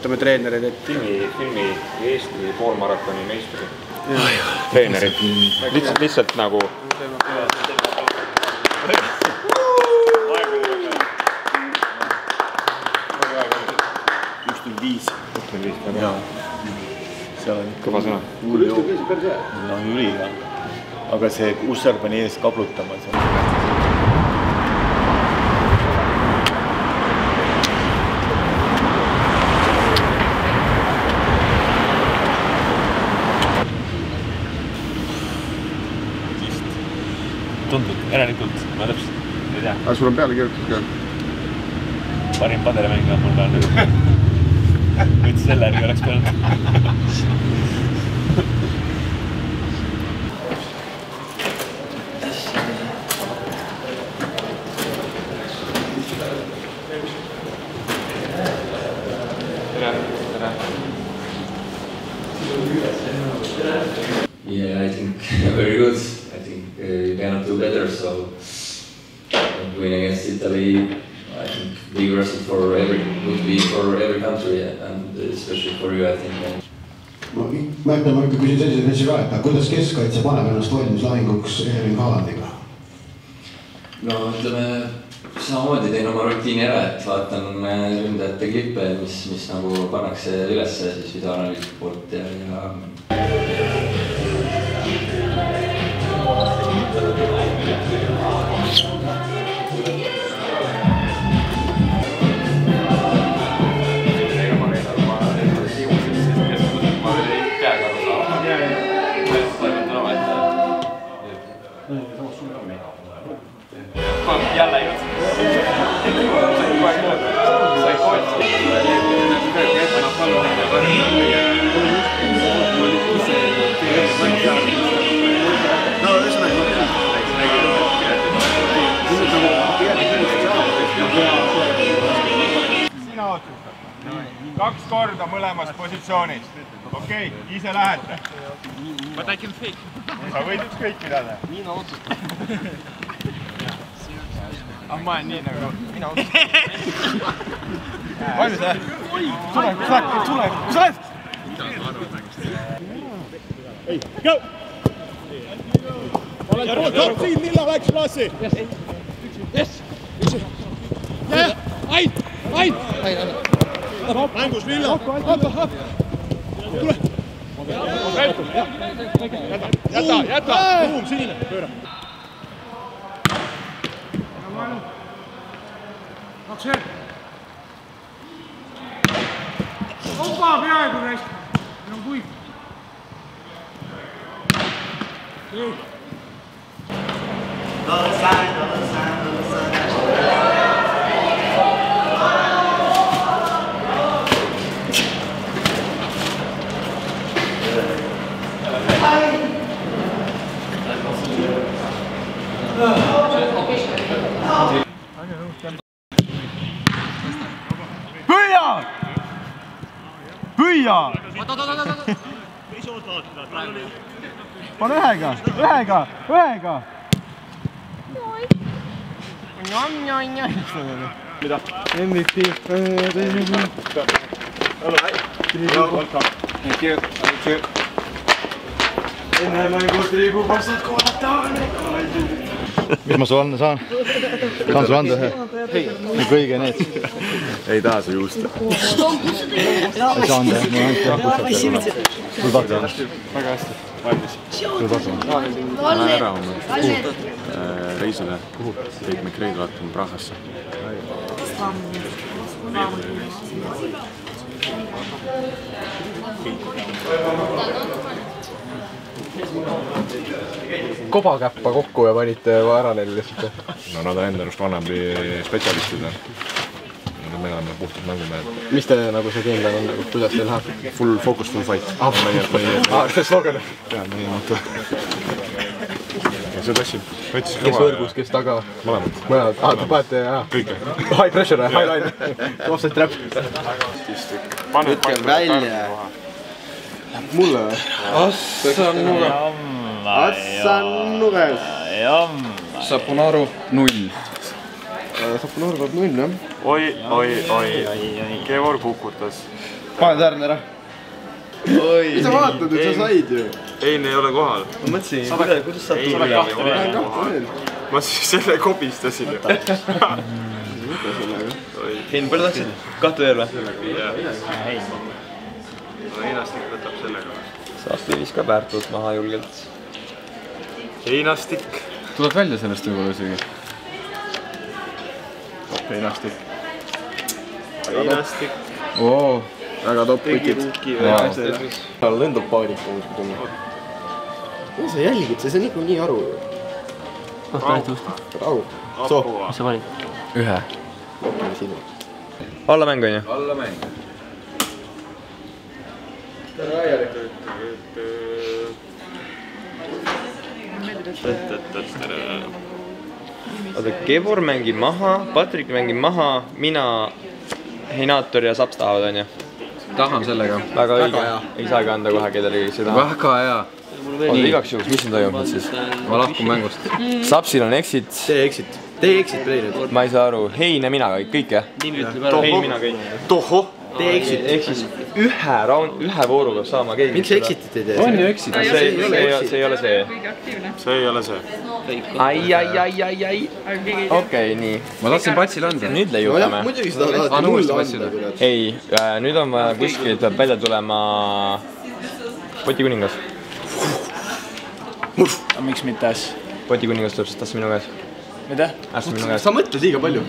ootame treenereid, et... Filmi Eesti poolmaratoni meistri. Treenerid. Lihtsalt nagu... kõva sõna. No üliga. Aga see Ussar pani ees kablutama. Tundub, järelikult, ma täpselt ei tea. Aga sul on peale kirjutatud ka? Parim padelemäng on mul peal nüüd. Võtsi selle järgi oleks peal. Yeah, I think very good. I think you cannot do better, so win against Italy, I think big result for would be for every country and especially for you, I think. Ma ikka küsin selliseid asju ka, et kuidas keskkaitse paneb ennast valmis lahinguks Erling Haalandiga? No ütleme, samamoodi teen oma rutiini ära, et vaatan ründajate klippe, mis nagu pannakse ülesse siis videoanalüütiku poolt ja jälle ei sina otsustad. 2 korda mõlemas positsioonis. Okei, ise lähete. But I can fake. Sa võid ükskõik mida teha. Mina otsustan. Ma olen nii nagu... Mina otsustan. Valmis, jah? Tule! Kus oled? Ei, go! Oled siin, Lilla läks klassi! Yes! Jah! Aid! Mängus Lilla! Tule! Jäta! Kuum, sinine! Pööra! Opa, peaaegu rest! Meil on kuid. Püüa! Pane ühega! Mida? MVP. Enne mängu triibub vastat koolata. Mis ma saan? Saan sulle anda ühe? Kõige need. Ei taha su juusta. Ei saa anda, ma ainult jakutab. Sul pakka. Väga hästi. Valmis. Sul pakka. Ma lähen ära oma reisile. Kuhu? Keit McRae vaatan Prahasse. Kobakäppa kokku ja panite ära neile lihtsalt. No nad on enda arust vanabli spetsialistid. Me oleme puhtalt mängumehed. Mis te nagu see kindel on, kuidas teil läheb? Full focus, full fight. See slogan. Jaa, meie moto. See tassi. Kes võrgus, kes taga? Mõlemad. Te panete, jah. Kõike. High pressure, high line. Offset trap. Võtke välja. Mulle või? Assan nuges. Sapunaru 0. Sapunaru peab 0, jah? Oi. Georg hukutas. pane Tärn ära. Mis sa vaatad, et sa said ju? Ein ei ole kohal. Ma mõtlesin, kuidas sa Ma siis selle kobistasin ju. Hein, palju tahtsid? Kahte veel või? Heinastik võtab sellega. Saasti viskab Väärtut maha julgelt. Heinastik. Tuleb välja sellest võib-olla isegi. Heinastik. Heinastik. Oo, väga top võtid. Tal lendab paanika muidugi tunne. Sa jälgid, see on niikuinii aru. Rahu. Mis sa valid? Ühe. Alla mäng on ju? Alla mäng. Oota, Kevor mängib maha, Patrik mängib maha, mina, Heinaator ja Saps tahavad on ju? Tahan sellega. Väga õige. Ei saagi anda kohe kedagi seda. Väga hea. Oota, igaks juhuks, mis siin toimub siis? Ma lahkun mängust. Sapsil on exit. Tee exit play nüüd. Ma ei saa aru, Hein ja mina kõik jah? Hein, mina kõik. Tohoh. Tee exit. Ehk siis ühe vooru peab saama keegi. Miks sa exitit ei tee? On ju exit. See ei ole see. See ei ole see. Ai. Okei, nii. Ma tahtsin patsile anda. Nüüd leiutame. Muidugi seda tahad mulle anda. Ei, nüüd on vaja kuskilt peab välja tulema Potikuningas. Miks mitte äss? Potikuningas tuleb, sest tahtsin minu käes. Mida? Äss minu käes. Sa mõtled liiga palju.